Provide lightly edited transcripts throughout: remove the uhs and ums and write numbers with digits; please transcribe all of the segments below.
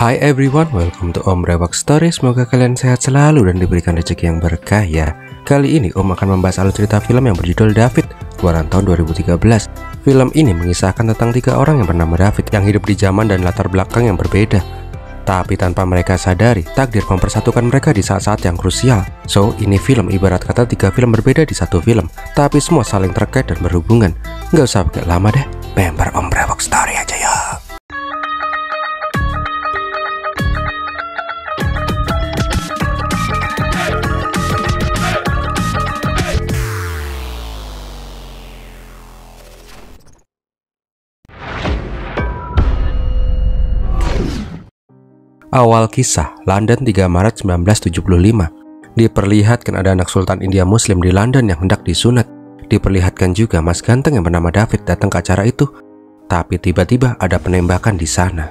Hi everyone, welcome to Om Rewak Story. Semoga kalian sehat selalu dan diberikan rezeki yang berkah ya. Kali ini Om akan membahas alur cerita film yang berjudul David, keluaran tahun 2013. Film ini mengisahkan tentang 3 orang yang bernama David yang hidup di zaman dan latar belakang yang berbeda. Tapi tanpa mereka sadari, takdir mempersatukan mereka di saat-saat yang krusial. So, ini film ibarat kata 3 film berbeda di satu film, tapi semua saling terkait dan berhubungan. Nggak usah pakai lama deh, member Om Rewak Story aja ya. Awal kisah, London 3 Maret 1975. Diperlihatkan ada anak Sultan India Muslim di London yang hendak disunat. Diperlihatkan juga Mas ganteng yang bernama David datang ke acara itu. Tapi tiba-tiba ada penembakan di sana.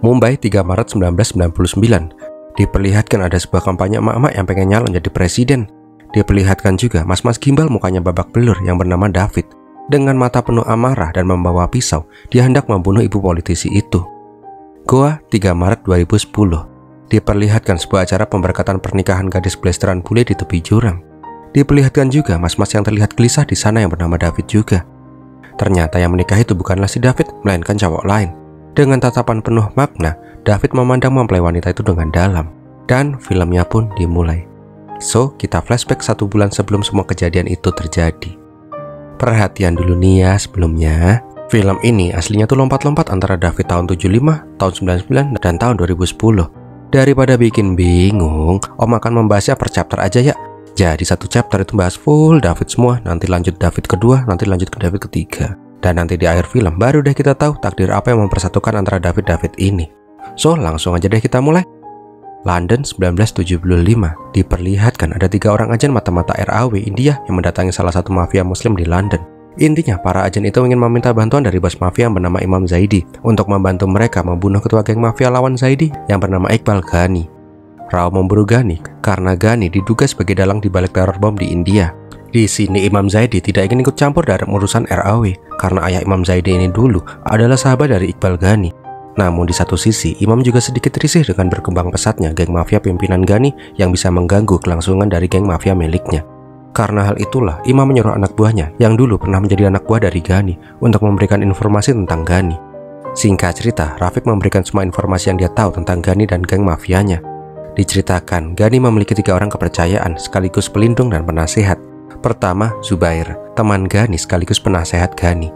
Mumbai 3 Maret 1999. Diperlihatkan ada sebuah kampanye emak-emak yang pengen nyalon jadi presiden. Diperlihatkan juga mas-mas gimbal mukanya babak belur yang bernama David. Dengan mata penuh amarah dan membawa pisau, dia hendak membunuh ibu politisi itu. Goa 3 Maret 2010. Diperlihatkan sebuah acara pemberkatan pernikahan gadis blasteran bule di tepi jurang. Diperlihatkan juga mas-mas yang terlihat gelisah di sana yang bernama David juga. Ternyata yang menikah itu bukanlah si David, melainkan cowok lain. Dengan tatapan penuh makna, David memandang mempelai wanita itu dengan dalam. Dan filmnya pun dimulai. So, kita flashback 1 bulan sebelum semua kejadian itu terjadi. Perhatian dulu nih ya sebelumnya. Film ini aslinya tuh lompat-lompat antara David tahun 75, tahun 99, dan tahun 2010. Daripada bikin bingung, Om akan membahasnya per chapter aja ya. Jadi 1 chapter itu bahas full David semua, nanti lanjut David kedua, nanti lanjut ke David ketiga. Dan nanti di akhir film baru deh kita tahu takdir apa yang mempersatukan antara David ini. So, langsung aja deh kita mulai. London 1975. Diperlihatkan ada 3 orang agen mata-mata RAW India yang mendatangi salah satu mafia muslim di London. Intinya, para agen itu ingin meminta bantuan dari bos mafia yang bernama Imam Zaidi untuk membantu mereka membunuh ketua geng mafia lawan Zaidi yang bernama Iqbal Ghani. Rao memburu Ghani karena Ghani diduga sebagai dalang di balik teror bom di India. Di sini Imam Zaidi tidak ingin ikut campur dalam urusan RAW karena ayah Imam Zaidi ini dulu adalah sahabat dari Iqbal Ghani. Namun di satu sisi, Imam juga sedikit risih dengan berkembang pesatnya geng mafia pimpinan Ghani yang bisa mengganggu kelangsungan dari geng mafia miliknya. Karena hal itulah, Imam menyuruh anak buahnya yang dulu pernah menjadi anak buah dari Ghani untuk memberikan informasi tentang Ghani. Singkat cerita, Rafiq memberikan semua informasi yang dia tahu tentang Ghani dan geng mafianya. Diceritakan, Ghani memiliki 3 orang kepercayaan sekaligus pelindung dan penasehat. Pertama, Zubair, teman Ghani sekaligus penasehat Ghani.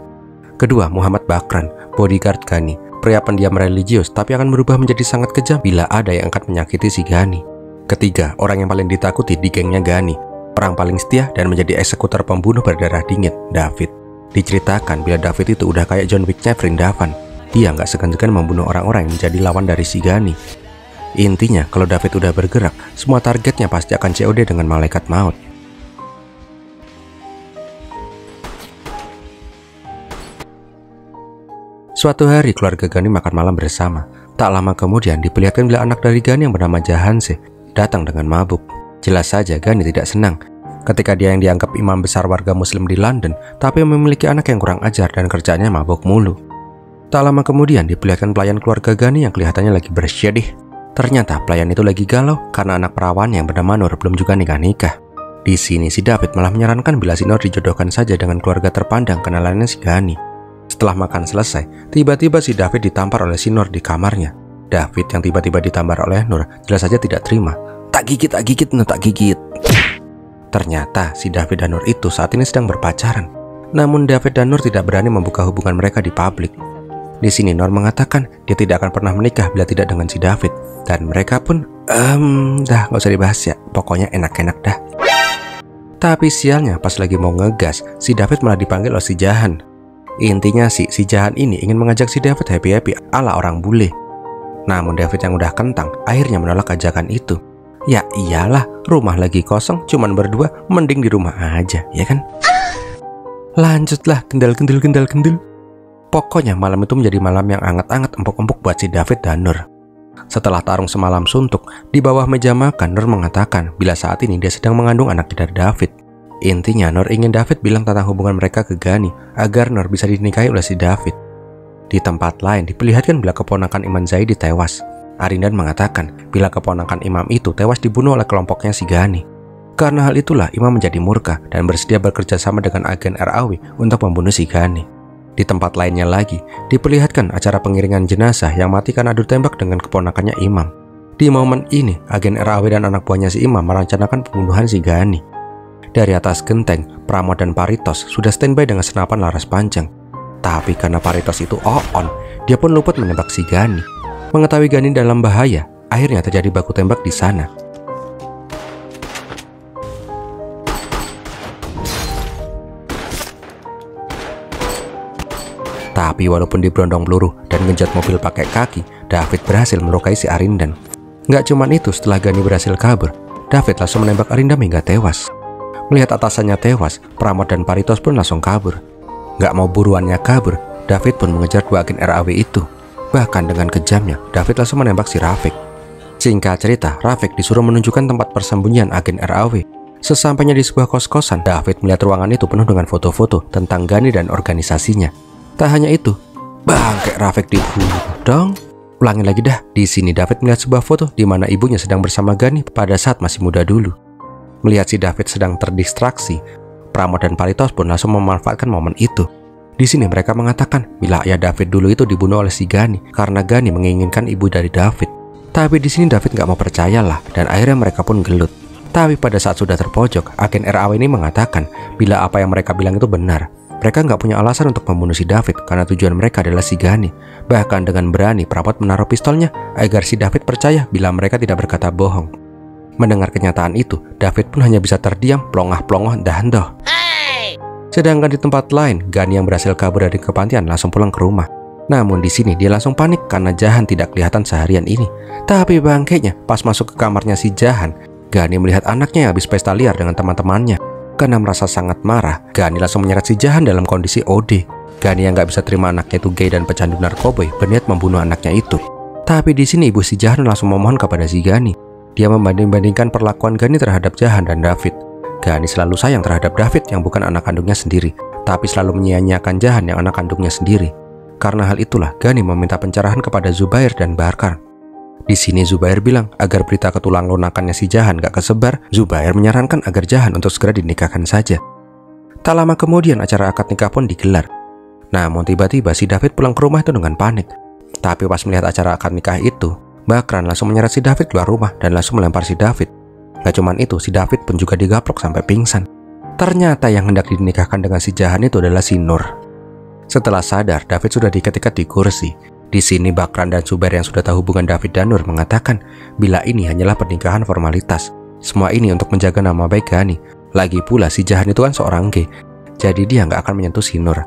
Kedua, Muhammad Bakran, bodyguard Ghani, pria pendiam religius tapi akan berubah menjadi sangat kejam bila ada yang akan menyakiti si Ghani. Ketiga, orang yang paling ditakuti di gengnya Ghani, orang paling setia dan menjadi eksekutor pembunuh berdarah dingin, David. Diceritakan bila David itu udah kayak John Wick-nya Vrindavan. Dia nggak segan-segan membunuh orang-orang yang menjadi lawan dari si Ghani. Intinya, kalau David udah bergerak, semua targetnya pasti akan COD dengan malaikat maut. Suatu hari, keluarga Ghani makan malam bersama. Tak lama kemudian, diperlihatkan bila anak dari Ghani yang bernama Jahanse datang dengan mabuk. Jelas saja Ghani tidak senang ketika dia yang dianggap imam besar warga muslim di London tapi memiliki anak yang kurang ajar dan kerjanya mabuk mulu. Tak lama kemudian diperlihatkan pelayan keluarga Ghani yang kelihatannya lagi bersedih. Ternyata pelayan itu lagi galau karena anak perawan yang bernama Nur belum juga nikah-nikah. Di sini si David malah menyarankan bila si Nur dijodohkan saja dengan keluarga terpandang kenalannya si Ghani. Setelah makan selesai, tiba-tiba si David ditampar oleh si Nur di kamarnya. David yang tiba-tiba ditampar oleh Nur jelas saja tidak terima. Tak gigit, Nur, tak gigit. Ternyata si David dan Nur itu saat ini sedang berpacaran. Namun David dan Nur tidak berani membuka hubungan mereka di publik. Di sini Nur mengatakan dia tidak akan pernah menikah bila tidak dengan si David. Dan mereka pun, dah gak usah dibahas ya, pokoknya enak-enak dah. Tapi sialnya pas lagi mau ngegas, si David malah dipanggil oleh si Jahan. Intinya si Jahan ini ingin mengajak si David happy-happy ala orang bule. Namun David yang udah kentang akhirnya menolak ajakan itu. Ya iyalah, rumah lagi kosong, cuman berdua, mending di rumah aja, ya kan? Lanjutlah, gendal. Pokoknya malam itu menjadi malam yang anget-anget empuk-empuk buat si David dan Nur. Setelah tarung semalam suntuk, di bawah meja makan Nur mengatakan bila saat ini dia sedang mengandung anak dari David. Intinya Nur ingin David bilang tentang hubungan mereka ke Ghani agar Nur bisa dinikahi oleh si David. Di tempat lain diperlihatkan bila keponakan Imam Zaidi tewas. Arindan mengatakan bila keponakan Imam itu tewas dibunuh oleh kelompoknya si Ghani. Karena hal itulah Imam menjadi murka dan bersedia bekerja sama dengan agen RAW untuk membunuh si Ghani. Di tempat lainnya lagi diperlihatkan acara pengiringan jenazah yang mati karena adu tembak dengan keponakannya Imam. Di momen ini agen RAW dan anak buahnya si Imam merencanakan pembunuhan si Ghani. Dari atas genteng, Pramod dan Paritos sudah standby dengan senapan laras panjang. Tapi karena Paritos itu on, dia pun luput menembak si Ghani. Mengetahui Ghani dalam bahaya, akhirnya terjadi baku tembak di sana. Tapi walaupun diberondong peluru dan genjot mobil pakai kaki, David berhasil melukai si Arindan. Nggak cuman itu, setelah Ghani berhasil kabur, David langsung menembak Arindan hingga tewas. Melihat atasannya tewas, Pramod dan Paritos pun langsung kabur. Nggak mau buruannya kabur, David pun mengejar dua agen RAW itu. Bahkan dengan kejamnya, David langsung menembak si Rafiq. Singkat cerita, Rafiq disuruh menunjukkan tempat persembunyian agen RAW. Sesampainya di sebuah kos-kosan, David melihat ruangan itu penuh dengan foto-foto tentang Ghani dan organisasinya. Tak hanya itu, bangke Rafiq dibunuh dong. Ulangi lagi dah. Di sini David melihat sebuah foto di mana ibunya sedang bersama Ghani pada saat masih muda dulu. Melihat si David sedang terdistraksi, Pramod dan Paritos pun langsung memanfaatkan momen itu. Di sini mereka mengatakan bila ayah David dulu itu dibunuh oleh si Ghani karena Ghani menginginkan ibu dari David. Tapi di sini David nggak mau percayalah dan akhirnya mereka pun gelut. Tapi pada saat sudah terpojok, agen RAW ini mengatakan bila apa yang mereka bilang itu benar. Mereka nggak punya alasan untuk membunuh si David karena tujuan mereka adalah si Ghani. Bahkan dengan berani Pramod menaruh pistolnya agar si David percaya bila mereka tidak berkata bohong. Mendengar kenyataan itu, David pun hanya bisa terdiam, plongah-plongoh dan hendoh. Sedangkan di tempat lain, Ghani yang berhasil kabur dari kepantian langsung pulang ke rumah. Namun di sini dia langsung panik karena Jahan tidak kelihatan seharian ini. Tapi bangkainya, pas masuk ke kamarnya si Jahan, Ghani melihat anaknya yang habis pesta liar dengan teman-temannya. Karena merasa sangat marah, Ghani langsung menyeret si Jahan dalam kondisi OD. Ghani yang gak bisa terima anaknya itu gay dan pecandu narkoboy berniat membunuh anaknya itu. Tapi di sini ibu si Jahan langsung memohon kepada si Ghani. Dia membanding-bandingkan perlakuan Ghani terhadap Jahan dan David. Ghani selalu sayang terhadap David yang bukan anak kandungnya sendiri, tapi selalu menyia-nyiakan Jahan yang anak kandungnya sendiri. Karena hal itulah Ghani meminta pencerahan kepada Zubair dan Barkar. Di sini Zubair bilang agar berita ketulang lunakannya si Jahan gak kesebar. Zubair menyarankan agar Jahan untuk segera dinikahkan saja. Tak lama kemudian acara akad nikah pun digelar. Namun tiba-tiba si David pulang ke rumah itu dengan panik. Tapi pas melihat acara akad nikah itu, Bakran langsung menyeret si David keluar rumah dan langsung melempar si David. Gak cuman itu, si David pun juga digaplok sampai pingsan. Ternyata yang hendak dinikahkan dengan si Jahan itu adalah si Nur. Setelah sadar, David sudah diikat-ikat di kursi. Di sini Bakran dan Zubair yang sudah tahu hubungan David dan Nur mengatakan bila ini hanyalah pernikahan formalitas. Semua ini untuk menjaga nama baik Ghani. Lagi pula si Jahan itu kan seorang gay, jadi dia nggak akan menyentuh si Nur.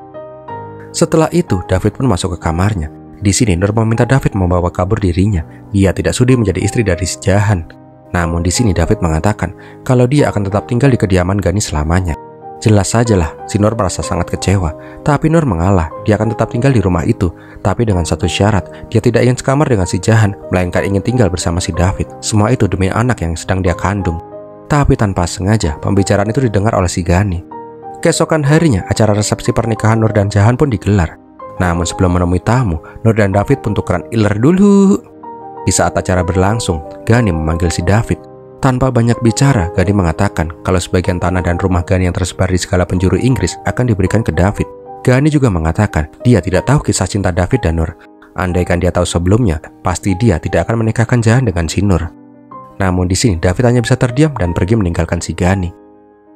Setelah itu, David pun masuk ke kamarnya. Di sini Nur meminta David membawa kabur dirinya. Dia tidak sudi menjadi istri dari si Jahan. Namun di sini David mengatakan kalau dia akan tetap tinggal di kediaman Ghani selamanya. Jelas sajalah si Nur merasa sangat kecewa. Tapi Nur mengalah, dia akan tetap tinggal di rumah itu. Tapi dengan satu syarat, dia tidak ingin sekamar dengan si Jahan, melainkan ingin tinggal bersama si David. Semua itu demi anak yang sedang dia kandung. Tapi tanpa sengaja, pembicaraan itu didengar oleh si Ghani. Keesokan harinya, acara resepsi pernikahan Nur dan Jahan pun digelar. Namun sebelum menemui tamu, Nur dan David pun tukeran iler dulu. Di saat acara berlangsung, Ghani memanggil si David. Tanpa banyak bicara, Ghani mengatakan kalau sebagian tanah dan rumah Ghani yang tersebar di segala penjuru Inggris akan diberikan ke David. Ghani juga mengatakan dia tidak tahu kisah cinta David dan Nur. Andaikan dia tahu sebelumnya, pasti dia tidak akan menikahkan Jahan dengan si Nur. Namun di sini David hanya bisa terdiam dan pergi meninggalkan si Ghani.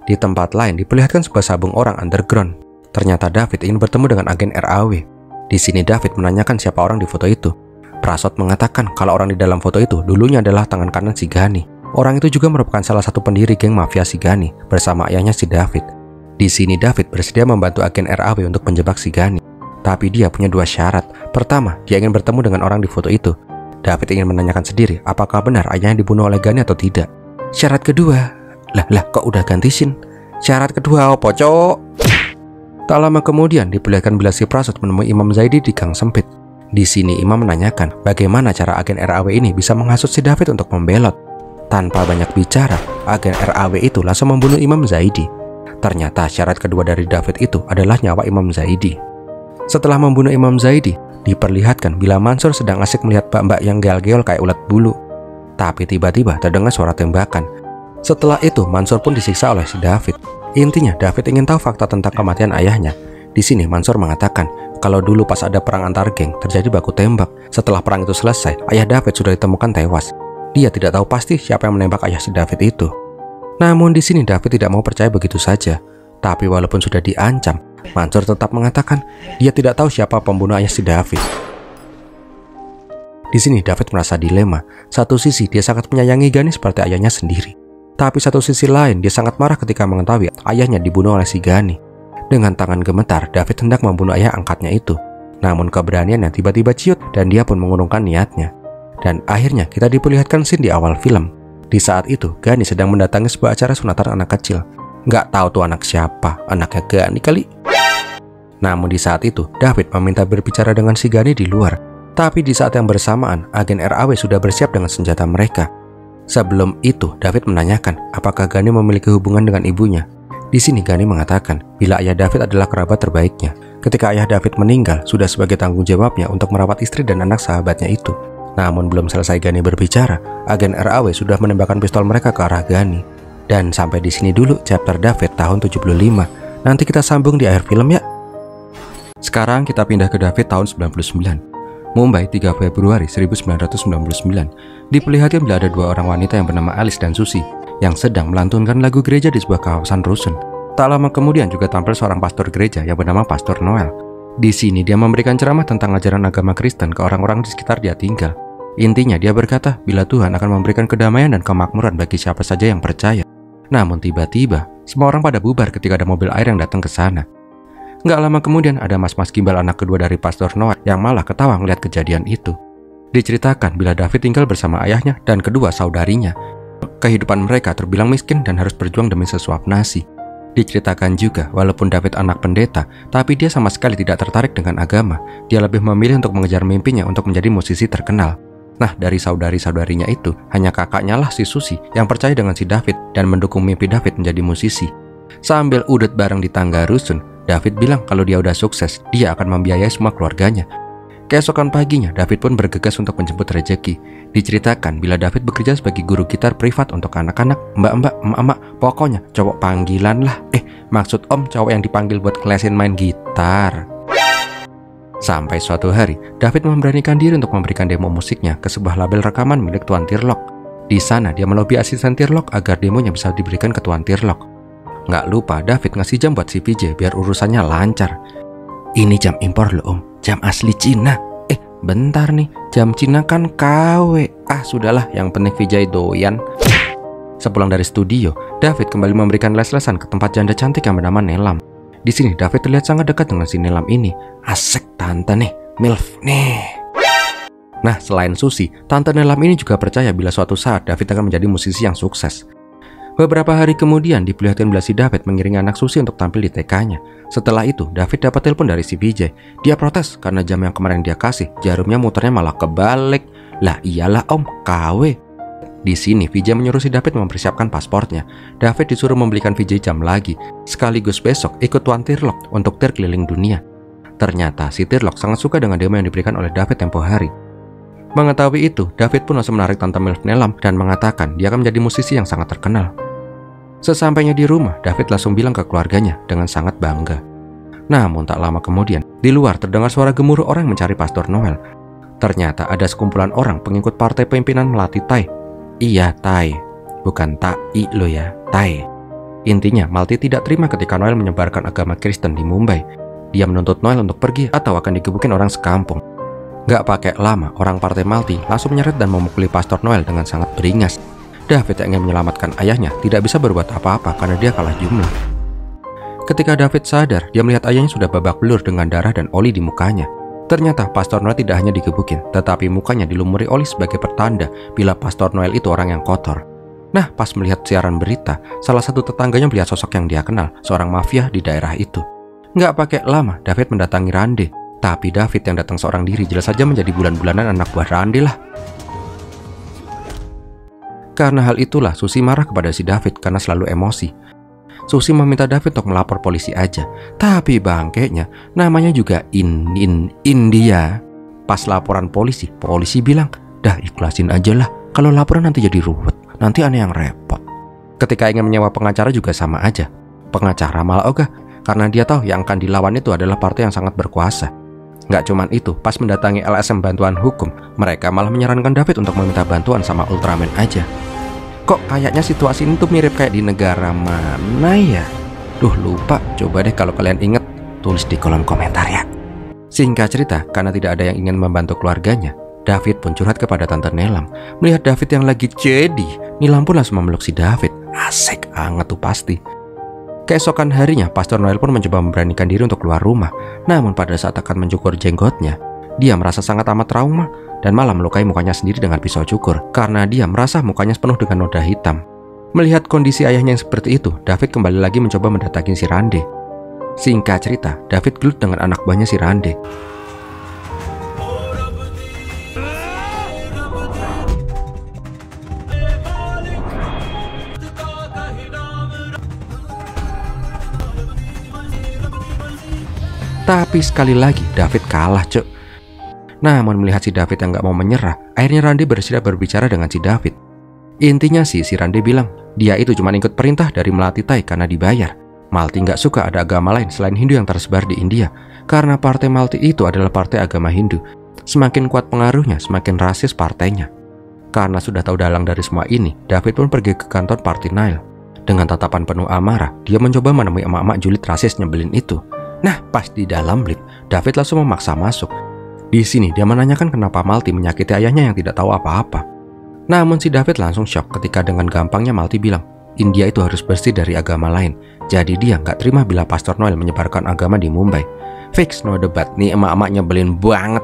Di tempat lain diperlihatkan sebuah sabung orang underground. Ternyata David ingin bertemu dengan agen RAW. Di sini David menanyakan siapa orang di foto itu. Prasot mengatakan kalau orang di dalam foto itu dulunya adalah tangan kanan si Ghani. Orang itu juga merupakan salah satu pendiri geng mafia si Ghani bersama ayahnya si David. Di sini David bersedia membantu agen RAW untuk menjebak si Ghani. Tapi dia punya dua syarat. Pertama, dia ingin bertemu dengan orang di foto itu. David ingin menanyakan sendiri apakah benar ayahnya dibunuh oleh Ghani atau tidak. Syarat kedua, lah kok udah ganti scene? Syarat kedua apa cok? Tak lama kemudian diperlihatkan bila si Prasot menemui Imam Zaidi di gang sempit. Di sini Imam menanyakan bagaimana cara agen RAW ini bisa menghasut si David untuk membelot. Tanpa banyak bicara, agen RAW itu langsung membunuh Imam Zaidi. Ternyata syarat kedua dari David itu adalah nyawa Imam Zaidi. Setelah membunuh Imam Zaidi, diperlihatkan bila Mansur sedang asik melihat mbak-mbak yang geol-geol kayak ulat bulu. Tapi tiba-tiba terdengar suara tembakan. Setelah itu Mansur pun disiksa oleh si David. Intinya David ingin tahu fakta tentang kematian ayahnya. Di sini Mansur mengatakan kalau dulu pas ada perang antar geng terjadi baku tembak. Setelah perang itu selesai, ayah David sudah ditemukan tewas. Dia tidak tahu pasti siapa yang menembak ayah si David itu. Namun di sini David tidak mau percaya begitu saja. Tapi walaupun sudah diancam, Mansur tetap mengatakan dia tidak tahu siapa pembunuh ayah si David. Di sini David merasa dilema. Satu sisi dia sangat menyayangi Ghani seperti ayahnya sendiri. Tapi satu sisi lain dia sangat marah ketika mengetahui ayahnya dibunuh oleh si Ghani. Dengan tangan gemetar, David hendak membunuh ayah angkatnya itu. Namun keberaniannya tiba-tiba ciut dan dia pun mengurungkan niatnya. Dan akhirnya kita diperlihatkan scene di awal film. Di saat itu, Ghani sedang mendatangi sebuah acara sunatan anak kecil. Nggak tahu tuh anak siapa, anaknya Ghani kali. Namun di saat itu, David meminta berbicara dengan si Ghani di luar. Tapi di saat yang bersamaan, agen RAW sudah bersiap dengan senjata mereka. Sebelum itu, David menanyakan apakah Ghani memiliki hubungan dengan ibunya. Di sini Ghani mengatakan bila ayah David adalah kerabat terbaiknya. Ketika ayah David meninggal, sudah sebagai tanggung jawabnya untuk merawat istri dan anak sahabatnya itu. Namun belum selesai Ghani berbicara, agen RAW sudah menembakkan pistol mereka ke arah Ghani. Dan sampai di sini dulu chapter David tahun 75. Nanti kita sambung di akhir film ya. Sekarang kita pindah ke David tahun 99. Mumbai 3 Februari 1999. Diperlihatkan bila ada dua orang wanita yang bernama Alice dan Susie yang sedang melantunkan lagu gereja di sebuah kawasan rusun. Tak lama kemudian juga tampil seorang pastor gereja yang bernama Pastor Noel. Di sini dia memberikan ceramah tentang ajaran agama Kristen ke orang-orang di sekitar dia tinggal. Intinya dia berkata bila Tuhan akan memberikan kedamaian dan kemakmuran bagi siapa saja yang percaya. Namun tiba-tiba, semua orang pada bubar ketika ada mobil air yang datang ke sana. Nggak lama kemudian ada mas-mas gimbal anak kedua dari Pastor Noel yang malah ketawa melihat kejadian itu. Diceritakan bila David tinggal bersama ayahnya dan kedua saudarinya. Kehidupan mereka terbilang miskin dan harus berjuang demi sesuap nasi. Diceritakan juga walaupun David anak pendeta, tapi dia sama sekali tidak tertarik dengan agama. Dia lebih memilih untuk mengejar mimpinya untuk menjadi musisi terkenal. Nah, dari saudari-saudarinya itu, hanya kakaknya lah si Susie yang percaya dengan si David dan mendukung mimpi David menjadi musisi. Sambil udet bareng di tangga rusun, David bilang kalau dia udah sukses, dia akan membiayai semua keluarganya. Keesokan paginya, David pun bergegas untuk menjemput rejeki. Diceritakan bila David bekerja sebagai guru gitar privat untuk anak-anak, mbak-mbak, emak-emak, pokoknya cowok panggilan lah. Maksud om cowok yang dipanggil buat ngelesin main gitar. Sampai suatu hari, David memberanikan diri untuk memberikan demo musiknya ke sebuah label rekaman milik Tuan Tirlok. Di sana, dia melobi asisten Tirlok agar demonya bisa diberikan ke Tuan Tirlok. Nggak lupa, David ngasih jam buat si VJ biar urusannya lancar. Ini jam impor loh om, jam asli Cina. Bentar nih, jam Cina kan KW. Sudahlah, yang penting VJ doyan. Sepulang dari studio, David kembali memberikan les-lesan ke tempat janda cantik yang bernama Nelam. Di sini David terlihat sangat dekat dengan si Nelam ini. Asik tante nih, MILF nih. Nah, selain Susie, tante Nelam ini juga percaya bila suatu saat David akan menjadi musisi yang sukses. Beberapa hari kemudian diperlihatkan bila si David mengiringi anak Susie untuk tampil di TK-nya. Setelah itu, David dapat telepon dari si VJ. Dia protes karena jam yang kemarin dia kasih, jarumnya muternya malah kebalik. Lah iyalah om, KW. Di sini, VJ menyuruh si David mempersiapkan pasportnya. David disuruh membelikan VJ jam lagi, sekaligus besok ikut Tuan Tirlok untuk tir keliling dunia. Ternyata si Tirlok sangat suka dengan demo yang diberikan oleh David tempo hari. Mengetahui itu, David pun langsung menarik Tante MILF Nelam dan mengatakan dia akan menjadi musisi yang sangat terkenal. Sesampainya di rumah, David langsung bilang ke keluarganya dengan sangat bangga. Namun tak lama kemudian, di luar terdengar suara gemuruh orang mencari Pastor Noel. Ternyata ada sekumpulan orang pengikut partai pimpinan Melati Tai. Iya, Tai. Bukan Tai lo ya, Tai. Intinya, Malti tidak terima ketika Noel menyebarkan agama Kristen di Mumbai. Dia menuntut Noel untuk pergi atau akan digebukin orang sekampung. Gak pakai lama, orang partai Malti langsung menyeret dan memukuli Pastor Noel dengan sangat beringas. David yang ingin menyelamatkan ayahnya tidak bisa berbuat apa-apa karena dia kalah jumlah. Ketika David sadar, dia melihat ayahnya sudah babak belur dengan darah dan oli di mukanya. Ternyata Pastor Noel tidak hanya digebukin, tetapi mukanya dilumuri oli sebagai pertanda bila Pastor Noel itu orang yang kotor. Nah, pas melihat siaran berita, salah satu tetangganya melihat sosok yang dia kenal, seorang mafia di daerah itu. Nggak pakai lama, David mendatangi Rande. Tapi David yang datang seorang diri jelas saja menjadi bulan-bulanan anak buah Rande lah. Karena hal itulah, Susie marah kepada si David karena selalu emosi. Susie meminta David untuk melapor polisi aja. Tapi bangkeknya, namanya juga India. Pas laporan polisi bilang, dah ikhlasin aja lah, kalau laporan nanti jadi ruwet, nanti aneh yang repot. Ketika ingin menyewa pengacara juga sama aja. Pengacara malah ogah, karena dia tahu yang akan dilawan itu adalah partai yang sangat berkuasa. Nggak cuman itu, pas mendatangi LSM Bantuan Hukum, mereka malah menyarankan David untuk meminta bantuan sama Ultraman aja. Kok kayaknya situasi ini tuh mirip kayak di negara mana ya? Duh lupa, coba deh kalau kalian inget, tulis di kolom komentar ya. Singkat cerita, karena tidak ada yang ingin membantu keluarganya, David pun curhat kepada Tante Nelam. Melihat David yang lagi jadi, Nilam pun langsung memeluk si David. Asik banget tuh pasti. Keesokan harinya, Pastor Noel pun mencoba memberanikan diri untuk keluar rumah. Namun pada saat akan mencukur jenggotnya, dia merasa sangat amat trauma dan malah melukai mukanya sendiri dengan pisau cukur karena dia merasa mukanya penuh dengan noda hitam. Melihat kondisi ayahnya yang seperti itu, David kembali lagi mencoba mendatangi si Rande. Singkat cerita, David gelut dengan anak buahnya si Rande. Tapi sekali lagi David kalah, cuk. Namun melihat si David yang gak mau menyerah, akhirnya Rande bersiap berbicara dengan si David. Intinya si Rande bilang, dia itu cuma ikut perintah dari Melati Tai karena dibayar. Malti gak suka ada agama lain selain Hindu yang tersebar di India, karena partai Malti itu adalah partai agama Hindu. Semakin kuat pengaruhnya, semakin rasis partainya. Karena sudah tahu dalang dari semua ini, David pun pergi ke kantor Partai Nile. Dengan tatapan penuh amarah, dia mencoba menemui emak-emak julid rasis nyebelin itu. Nah, pas di dalam lift, David langsung memaksa masuk. Di sini dia menanyakan kenapa Malti menyakiti ayahnya yang tidak tahu apa-apa. Namun si David langsung shock ketika dengan gampangnya Malti bilang, India itu harus bersih dari agama lain. Jadi dia nggak terima bila Pastor Noel menyebarkan agama di Mumbai. Fix no debat, nih emak-emak nyebelin banget.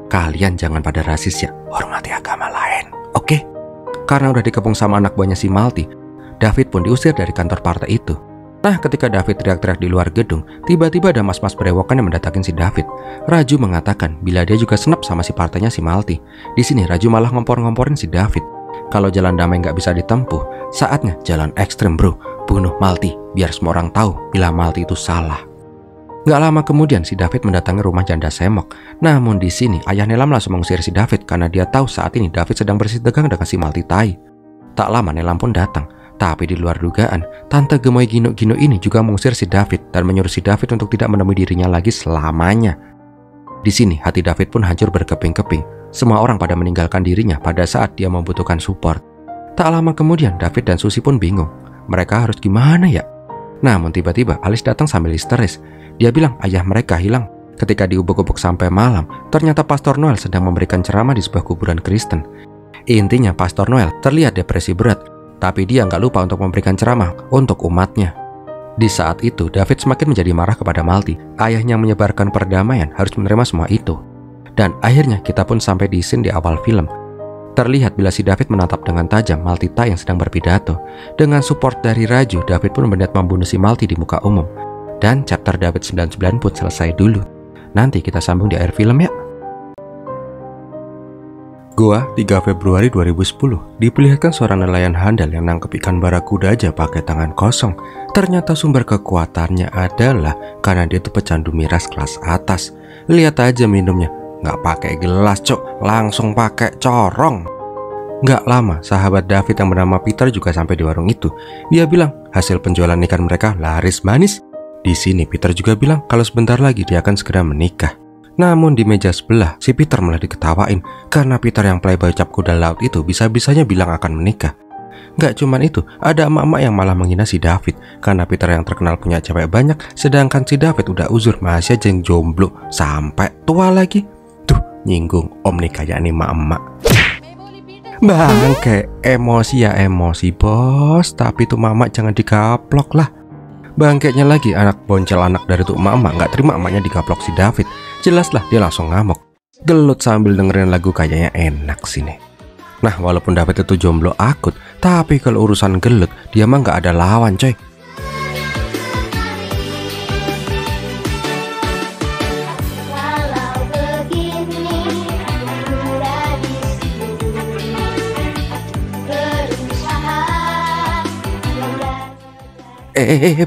Kalian jangan pada rasis ya, hormati agama lain, oke? Karena udah dikepung sama anak buahnya si Malti, David pun diusir dari kantor partai itu. Nah, ketika David teriak-teriak di luar gedung, tiba-tiba ada mas-mas berewokan yang mendatangi si David. Raju mengatakan bila dia juga senep sama si partainya si Malti. Di sini Raju malah ngompor-ngomporin si David. Kalau jalan damai nggak bisa ditempuh, saatnya jalan ekstrem bro. Bunuh Malti, biar semua orang tahu bila Malti itu salah. Nggak lama kemudian si David mendatangi rumah janda Semok. Namun di sini ayah Nelam langsung mengusir si David karena dia tahu saat ini David sedang bersih tegang dengan si Malti Tai. Tak lama Nelam pun datang. Tapi di luar dugaan, Tante Gemoy Gino-Gino ini juga mengusir si David dan menyuruh si David untuk tidak menemui dirinya lagi selamanya. Di sini hati David pun hancur berkeping-keping. Semua orang pada meninggalkan dirinya pada saat dia membutuhkan support. Tak lama kemudian David dan Susi pun bingung. Mereka harus gimana ya? Namun tiba-tiba Alice datang sambil histeris. Dia bilang ayah mereka hilang. Ketika diubuk-ubuk sampai malam, ternyata Pastor Noel sedang memberikan ceramah di sebuah kuburan Kristen. Intinya Pastor Noel terlihat depresi berat. Tapi dia nggak lupa untuk memberikan ceramah untuk umatnya. Di saat itu, David semakin menjadi marah kepada Malti. Ayahnya yang menyebarkan perdamaian harus menerima semua itu. Dan akhirnya kita pun sampai di scene di awal film. Terlihat bila si David menatap dengan tajam Malti Tai yang sedang berpidato. Dengan support dari Raju, David pun berniat membunuh si Malti di muka umum. Dan chapter David 99 pun selesai dulu. Nanti kita sambung di akhir film ya. Goa 3 Februari 2010 diperlihatkan seorang nelayan handal yang nangkep ikan barakuda aja pakai tangan kosong. Ternyata sumber kekuatannya adalah karena dia tuh pecandu miras kelas atas. Lihat aja minumnya, nggak pakai gelas cok, langsung pakai corong. Nggak lama sahabat David yang bernama Peter juga sampai di warung itu. Dia bilang hasil penjualan ikan mereka laris manis. Di sini Peter juga bilang kalau sebentar lagi dia akan segera menikah. Namun di meja sebelah, si Peter malah diketawain karena Peter yang playboy cap kuda laut itu bisa-bisanya bilang akan menikah. Gak cuman itu, ada emak-emak yang malah menghina si David karena Peter yang terkenal punya cewek banyak, sedangkan si David udah uzur masih aja jomblo sampai tua lagi. Tuh, nyinggung om nih kayak nih emak-emak. Bangke, emosi ya emosi bos, tapi tuh mama jangan digaplok lah. Bangkeknya lagi anak boncel anak dari tuh emak-emak gak terima emaknya digaplok si David. Jelaslah dia langsung ngamuk. Gelut sambil dengerin lagu kayaknya enak sih nih. Nah walaupun David itu jomblo akut, tapi kalau urusan gelut dia mah gak ada lawan coy.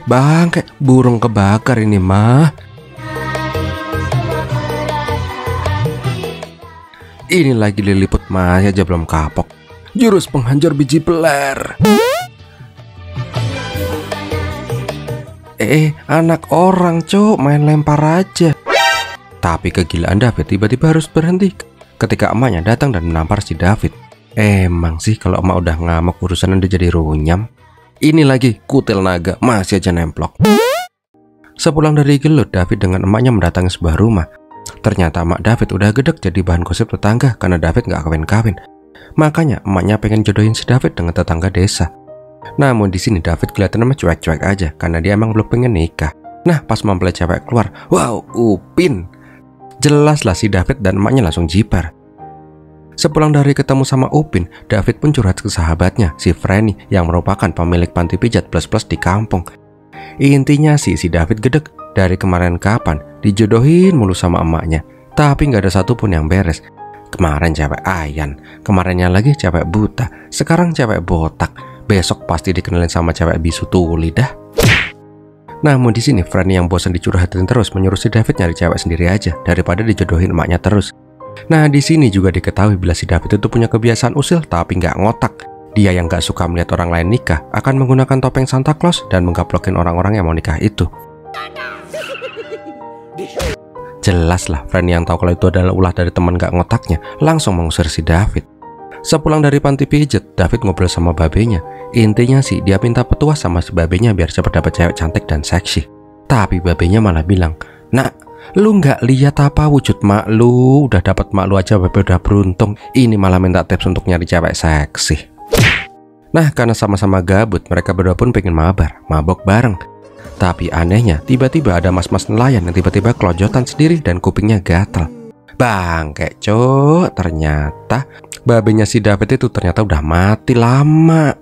Bangke, burung kebakar ini mah. Ini lagi diliput Maya aja belum kapok. Jurus penghancur biji peler. Anak orang cok, main lempar aja. Tapi kegilaan David tiba-tiba harus berhenti ketika emaknya datang dan menampar si David. Emang sih kalau emak udah ngamuk urusan udah jadi runyam. Ini lagi kutil naga masih aja nemplok. Sepulang dari gelut, David dengan emaknya mendatangi sebuah rumah. Ternyata emak David udah gedek jadi bahan gosip tetangga karena David gak kawin-kawin. Makanya emaknya pengen jodohin si David dengan tetangga desa. Namun di sini David kelihatannya cuek-cuek aja karena dia emang belum pengen nikah. Nah pas mempelai cewek keluar, wow, Upin. Jelaslah si David dan emaknya langsung jiper. Sepulang dari ketemu sama Upin, David pun curhat ke sahabatnya, si Franny, yang merupakan pemilik panti pijat plus-plus di kampung. Intinya si David gedek dari kemarin kapan dijodohin mulu sama emaknya, tapi nggak ada satupun yang beres. Kemarin cewek ayan, kemarinnya lagi cewek buta, sekarang cewek botak, besok pasti dikenalin sama cewek bisu tuli dah. Namun di sini Franny yang bosan dicurhatin terus menyuruh si David nyari cewek sendiri aja daripada dijodohin emaknya terus. Nah di sini juga diketahui bila si David itu punya kebiasaan usil tapi nggak ngotak. Dia yang nggak suka melihat orang lain nikah akan menggunakan topeng Santa Claus dan menggaplokin orang-orang yang mau nikah itu. Jelas lah Franny yang tahu kalau itu adalah ulah dari teman gak ngotaknya langsung mengusir si David. Sepulang dari panti pijat, David ngobrol sama babenya. Intinya sih dia minta petuah sama si babenya biar cepat dapat cewek cantik dan seksi. Tapi babenya malah bilang, "Nak, lu nggak lihat apa wujud mak lu? Udah dapat mak lu aja babe udah beruntung. Ini malah minta tips untuk nyari cewek seksi." Nah karena sama-sama gabut, mereka berdua pun pengen mabok bareng. Tapi anehnya, tiba-tiba ada mas-mas nelayan yang tiba-tiba kelojotan sendiri dan kupingnya gatel. Bangke cok, ternyata babenya si David itu ternyata udah mati lama.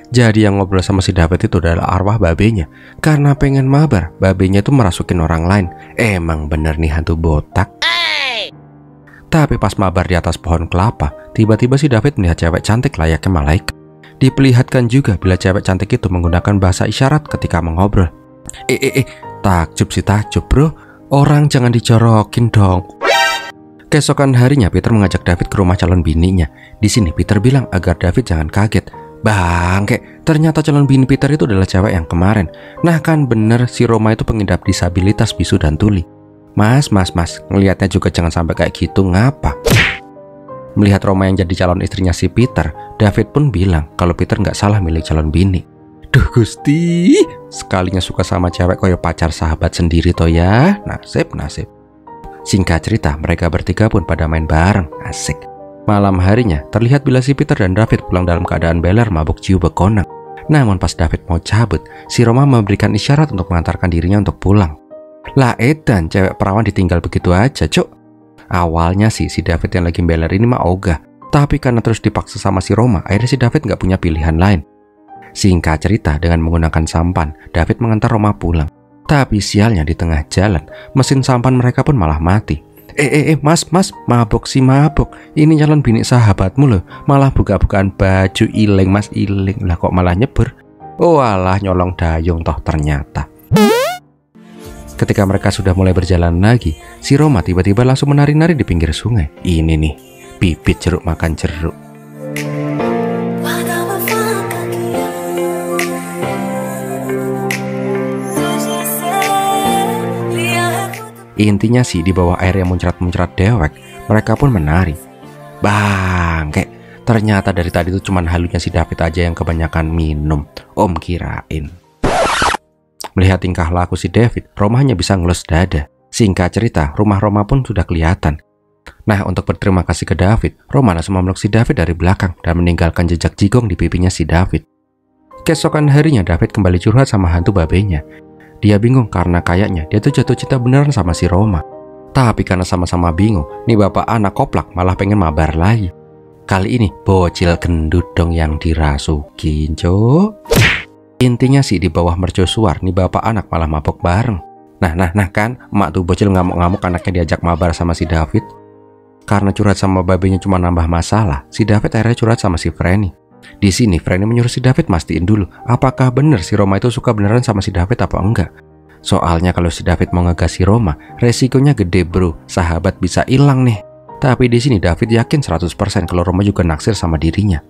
Jadi yang ngobrol sama si David itu adalah arwah babenya. Karena pengen mabar, babenya itu merasukin orang lain. Emang bener nih hantu botak. Tapi pas mabar di atas pohon kelapa, tiba-tiba si David melihat cewek cantik layaknya malaikat. Diperlihatkan juga bila cewek cantik itu menggunakan bahasa isyarat ketika mengobrol. Takjub bro, orang jangan dijorokin dong. Keesokan harinya Peter mengajak David ke rumah calon bininya. Di sini Peter bilang agar David jangan kaget. Bangke, ternyata calon bini Peter itu adalah cewek yang kemarin. Nah kan bener si Roma itu pengidap disabilitas bisu dan tuli. Mas, ngelihatnya juga jangan sampai kayak gitu ngapa? Melihat Roma yang jadi calon istrinya si Peter, David pun bilang kalau Peter nggak salah milih calon bini. Duh Gusti, sekalinya suka sama cewek koyo pacar sahabat sendiri toh ya. Nasib. Singkat cerita, mereka bertiga pun pada main bareng, asik. Malam harinya, terlihat bila si Peter dan David pulang dalam keadaan beler mabuk ciu bekonang. Namun pas David mau cabut, si Roma memberikan isyarat untuk mengantarkan dirinya untuk pulang. Lah edan, cewek perawan ditinggal begitu aja cok. Awalnya sih si David yang lagi beler ini mah ogah. Tapi karena terus dipaksa sama si Roma, akhirnya si David nggak punya pilihan lain. Singkat cerita, dengan menggunakan sampan, David mengantar Roma pulang. Tapi sialnya di tengah jalan, mesin sampan mereka pun malah mati. Mas, mabok. Ini calon bini sahabatmu loh. Malah buka-bukaan baju ileng mas ileng. Lah kok malah nyebur? Oh alah nyolong dayung toh ternyata. Ketika mereka sudah mulai berjalan lagi, si Roma tiba-tiba langsung menari-nari di pinggir sungai. Ini nih, bibit jeruk makan jeruk. Intinya sih di bawah air yang muncrat-muncrat dewek, mereka pun menari. Bangke, ternyata dari tadi itu cuman halunya si David aja yang kebanyakan minum. Om kirain. Melihat tingkah laku si David, Roma hanya bisa ngelus dada. Singkat cerita, rumah Roma pun sudah kelihatan. Nah, untuk berterima kasih ke David, Roma langsung memeluk si David dari belakang dan meninggalkan jejak jigong di pipinya si David. Keesokan harinya, David kembali curhat sama hantu babenya. Dia bingung karena kayaknya dia tuh jatuh cinta beneran sama si Roma. Tapi karena sama-sama bingung, nih bapak anak koplak malah pengen mabar lagi. Kali ini bocil gendut dong yang dirasukin, cok. Intinya sih di bawah mercusuar, nih bapak anak malah mabok bareng. Nah kan, emak tuh bocil ngamuk-ngamuk anaknya diajak mabar sama si David. Karena curhat sama babenya cuma nambah masalah, si David akhirnya curhat sama si Franny. Di sini Franny menyuruh si David mastiin dulu apakah bener si Roma itu suka beneran sama si David apa enggak. Soalnya kalau si David mau ngegas si Roma, resikonya gede bro, sahabat bisa hilang nih. Tapi di sini David yakin 100% kalau Roma juga naksir sama dirinya.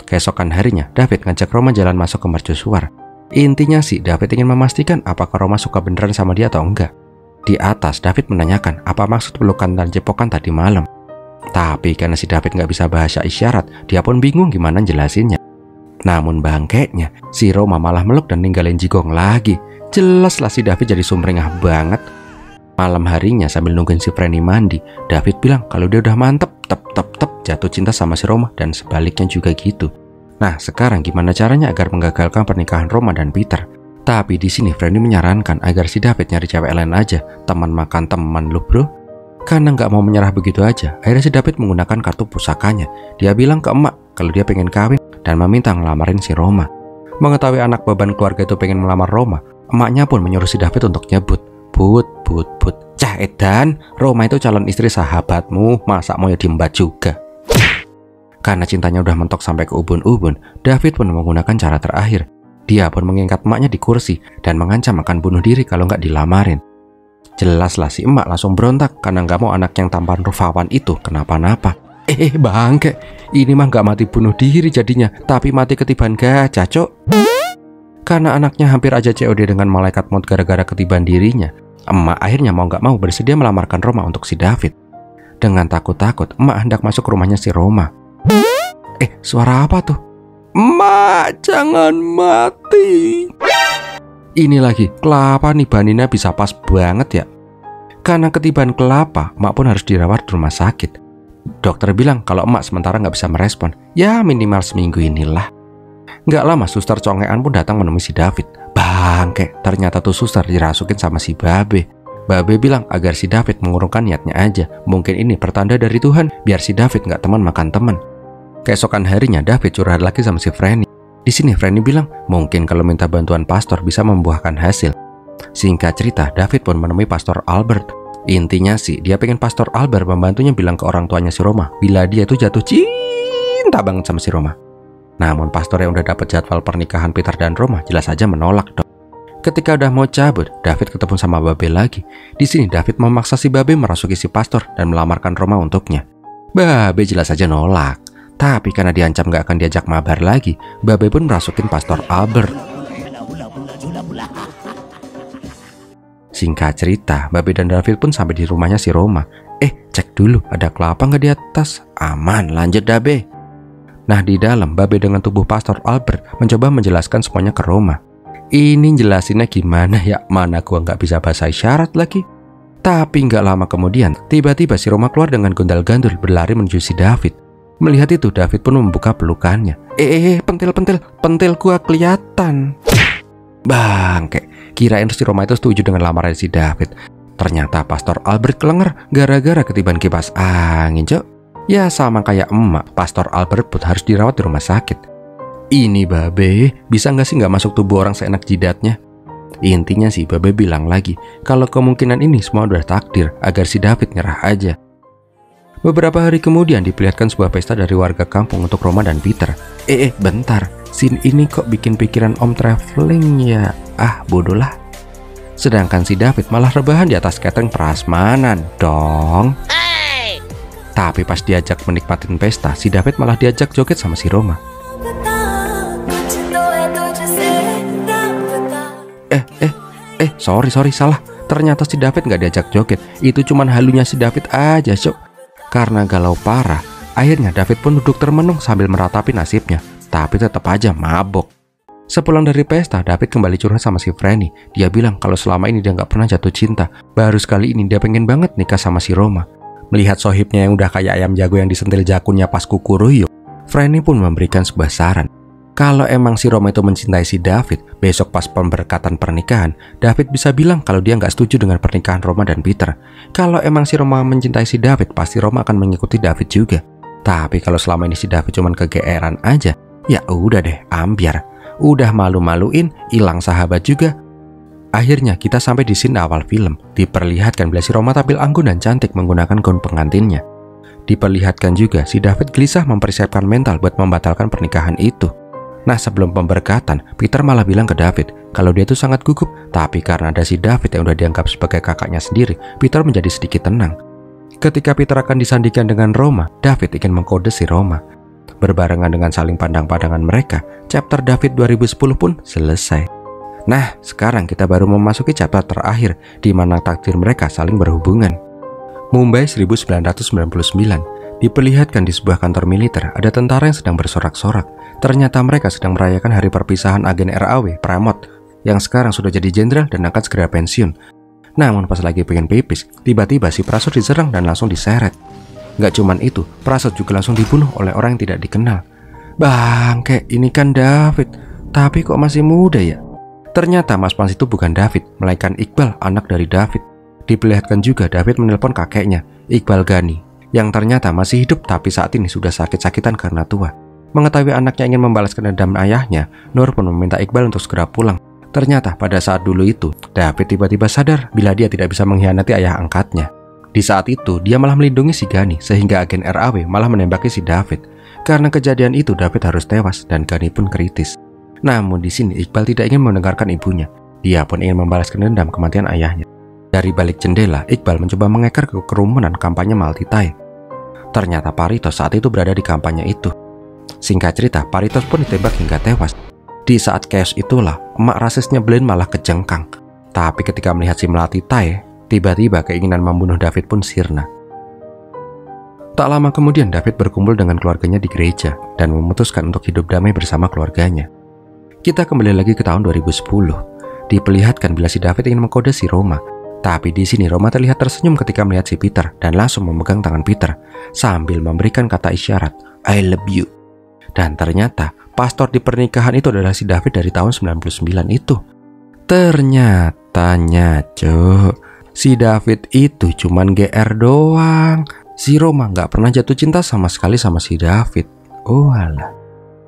Keesokan harinya, David ngajak Roma jalan masuk ke mercusuar. Intinya sih, David ingin memastikan apakah Roma suka beneran sama dia atau enggak. Di atas, David menanyakan apa maksud pelukan dan jepokan tadi malam. Tapi karena si David nggak bisa bahasa isyarat, dia pun bingung gimana jelasinnya. Namun bangkeknya, si Roma malah meluk dan ninggalin jigong lagi. Jelaslah si David jadi sumringah banget. Malam harinya sambil nungguin si Franny mandi, David bilang kalau dia udah mantep, jatuh cinta sama si Roma dan sebaliknya juga gitu. Nah, sekarang gimana caranya agar menggagalkan pernikahan Roma dan Peter? Tapi di sini Franny menyarankan agar si David nyari cewek lain aja, teman makan teman lu bro. Karena nggak mau menyerah begitu aja, akhirnya si David menggunakan kartu pusakanya. Dia bilang ke emak kalau dia pengen kawin dan meminta ngelamarin si Roma. Mengetahui anak beban keluarga itu pengen melamar Roma, emaknya pun menyuruh si David untuk nyebut, Put, cah edan, Roma itu calon istri sahabatmu, masa mau ya diembat juga. Karena cintanya udah mentok sampai ke ubun-ubun, David pun menggunakan cara terakhir. Dia pun mengikat emaknya di kursi dan mengancam akan bunuh diri kalau nggak dilamarin. Jelaslah si emak langsung berontak karena nggak mau anak yang tampan rupawan itu kenapa-napa. Bangke, ini mah nggak mati bunuh diri jadinya, tapi mati ketiban gajah, cok. Karena anaknya hampir aja COD dengan malaikat maut gara-gara ketiban dirinya, emak akhirnya mau nggak mau bersedia melamarkan Roma untuk si David. Dengan takut-takut, emak hendak masuk ke rumahnya si Roma. Suara apa tuh? Emak, jangan mati. Ini lagi, kelapa nibaninnya bisa pas banget ya. Karena ketiban kelapa, emak pun harus dirawat di rumah sakit. Dokter bilang kalau emak sementara nggak bisa merespon. Ya minimal seminggu inilah. Nggak lama suster congean pun datang menemui si David. Bangke, ternyata tuh suster dirasukin sama si Babe. Babe bilang agar si David mengurungkan niatnya aja. Mungkin ini pertanda dari Tuhan biar si David nggak teman makan teman. Keesokan harinya David curhat lagi sama si Franny. Di sini Franny bilang mungkin kalau minta bantuan pastor bisa membuahkan hasil. Singkat cerita, David pun menemui Pastor Albert. Intinya sih dia pengen Pastor Albert membantunya bilang ke orang tuanya si Roma bila dia itu jatuh cinta banget sama si Roma. Namun pastor yang udah dapat jadwal pernikahan Peter dan Roma jelas saja menolak dong. Ketika udah mau cabut, David ketemu sama Babe lagi. Di sini David memaksa si Babe merasuki si pastor dan melamarkan Roma untuknya. Babe jelas saja nolak. Tapi karena diancam gak akan diajak mabar lagi, Babe pun merasukin Pastor Albert. Singkat cerita, Babe dan David pun sampai di rumahnya si Roma. Cek dulu ada kelapa nggak di atas? Aman, lanjut dah be. Nah di dalam, Babe dengan tubuh Pastor Albert mencoba menjelaskan semuanya ke Roma. Ini jelasinnya gimana ya? Mana gua nggak bisa bahasa isyarat lagi. Tapi nggak lama kemudian, tiba-tiba si Roma keluar dengan gondal-gandul berlari menuju si David. Melihat itu, David pun membuka pelukannya. Pentil gua kelihatan. Bangke, kirain si Roma itu setuju dengan lamaran si David. Ternyata Pastor Albert kelenger gara-gara ketiban kipas angin, cok. Ya sama kayak emak, Pastor Albert pun harus dirawat di rumah sakit. Ini Babe, bisa nggak sih nggak masuk tubuh orang seenak jidatnya? Intinya sih Babe bilang lagi, kalau kemungkinan ini semua udah takdir agar si David nyerah aja. Beberapa hari kemudian diperlihatkan sebuah pesta dari warga kampung untuk Roma dan Peter. Bentar, scene ini kok bikin pikiran Om traveling ya? Bodoh lah. Sedangkan si David malah rebahan di atas catering prasmanan dong. Tapi pas diajak menikmatin pesta, si David malah diajak joget sama si Roma. Sorry, salah. Ternyata si David nggak diajak joget. Itu cuman halunya si David aja, cok. Karena galau parah, akhirnya David pun duduk termenung sambil meratapi nasibnya. Tapi tetap aja mabok. Sepulang dari pesta, David kembali curhat sama si Franny. Dia bilang kalau selama ini dia nggak pernah jatuh cinta. Baru sekali ini dia pengen banget nikah sama si Roma. Melihat sohibnya yang udah kayak ayam jago yang disentil jakunnya pas kukuruyo, Franny pun memberikan sebuah saran. Kalau emang si Roma itu mencintai si David, besok pas pemberkatan pernikahan, David bisa bilang kalau dia nggak setuju dengan pernikahan Roma dan Peter. Kalau emang si Roma mencintai si David, pasti Roma akan mengikuti David juga. Tapi kalau selama ini si David cuman kegeeran aja, ya udah deh, ambiar. Udah malu-maluin, hilang sahabat juga. Akhirnya kita sampai di scene awal film. Diperlihatkan bila si Roma tampil anggun dan cantik menggunakan gaun pengantinnya. Diperlihatkan juga si David gelisah mempersiapkan mental buat membatalkan pernikahan itu. Nah sebelum pemberkatan, Peter malah bilang ke David kalau dia tuh sangat gugup. Tapi karena ada si David yang udah dianggap sebagai kakaknya sendiri, Peter menjadi sedikit tenang. Ketika Peter akan disandingkan dengan Roma, David ingin mengkode si Roma. Berbarengan dengan saling pandang-pandangan mereka, chapter David 2010 pun selesai. Nah, sekarang kita baru memasuki chapter terakhir di mana takdir mereka saling berhubungan. Mumbai 1999. Diperlihatkan di sebuah kantor militer ada tentara yang sedang bersorak-sorak. Ternyata mereka sedang merayakan hari perpisahan agen RAW, Pramod, yang sekarang sudah jadi jenderal dan akan segera pensiun. Namun pas lagi pengen pipis, tiba-tiba si Prasut diserang dan langsung diseret. Gak cuman itu, Prasut juga langsung dibunuh oleh orang yang tidak dikenal. Bangke, ini kan David, tapi kok masih muda ya? Ternyata Mas Pans itu bukan David, melainkan Iqbal, anak dari David. Diperlihatkan juga David menelpon kakeknya, Iqbal Ghani, yang ternyata masih hidup tapi saat ini sudah sakit-sakitan karena tua. Mengetahui anaknya ingin membalaskan dendam ayahnya, Nur pun meminta Iqbal untuk segera pulang. Ternyata pada saat dulu itu, David tiba-tiba sadar bila dia tidak bisa mengkhianati ayah angkatnya. Di saat itu, dia malah melindungi si Ghani, sehingga agen RAW malah menembaki si David. Karena kejadian itu, David harus tewas dan Ghani pun kritis. Namun di sini Iqbal tidak ingin mendengarkan ibunya. Dia pun ingin membalaskan dendam kematian ayahnya. Dari balik jendela, Iqbal mencoba mengeker ke kerumunan kampanye Multi-Thai. Ternyata Paritos saat itu berada di kampanye itu. Singkat cerita, Paritos pun ditembak hingga tewas. Di saat chaos itulah, emak rasisnya Blaine malah kejengkang. Tapi ketika melihat si Multi-Thai, tiba-tiba keinginan membunuh David pun sirna. Tak lama kemudian David berkumpul dengan keluarganya di gereja dan memutuskan untuk hidup damai bersama keluarganya. Kita kembali lagi ke tahun 2010. Diperlihatkan bila si David ingin mengkode si Roma. Tapi di sini Roma terlihat tersenyum ketika melihat si Peter dan langsung memegang tangan Peter sambil memberikan kata isyarat, I love you. Dan ternyata pastor di pernikahan itu adalah si David dari tahun 99 itu. Ternyatanya si David itu cuman GR doang. Si Roma nggak pernah jatuh cinta sama sekali sama si David. Oh alah.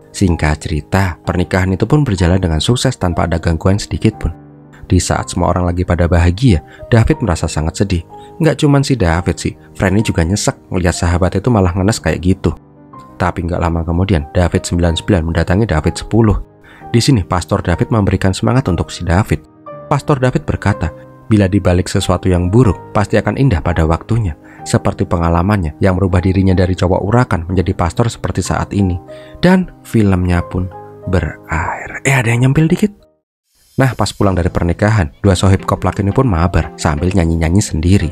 Singkat cerita, pernikahan itu pun berjalan dengan sukses tanpa ada gangguan sedikit pun. Di saat semua orang lagi pada bahagia, David merasa sangat sedih. Nggak cuman si David sih, Franny juga nyesek melihat sahabat itu malah ngenes kayak gitu. Tapi nggak lama kemudian, David 99 mendatangi David 10. Di sini, Pastor David memberikan semangat untuk si David. Pastor David berkata, bila dibalik sesuatu yang buruk, pasti akan indah pada waktunya. Seperti pengalamannya yang merubah dirinya dari cowok urakan menjadi pastor seperti saat ini. Dan filmnya pun berakhir. Ada yang nyempil dikit. Nah, pas pulang dari pernikahan, dua sohib koplak ini pun mabar sambil nyanyi-nyanyi sendiri.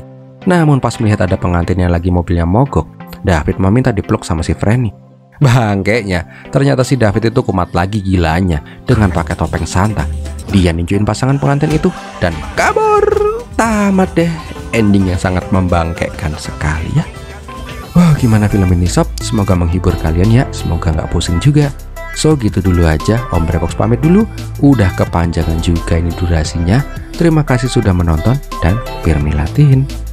Namun pas melihat ada pengantin yang lagi mobilnya mogok, David meminta dipeluk sama si Franny. Bangkainya, ternyata si David itu kumat lagi gilanya dengan pakai topeng Santa. Dia ninjuin pasangan pengantin itu dan kabur. Tamat deh. Ending yang sangat membangkaikan sekali ya. Wah, gimana film ini sob? Semoga menghibur kalian ya. Semoga nggak pusing juga. So gitu dulu aja. Om Brevox pamit dulu. Udah kepanjangan juga ini durasinya. Terima kasih sudah menonton dan Pirmi Latin.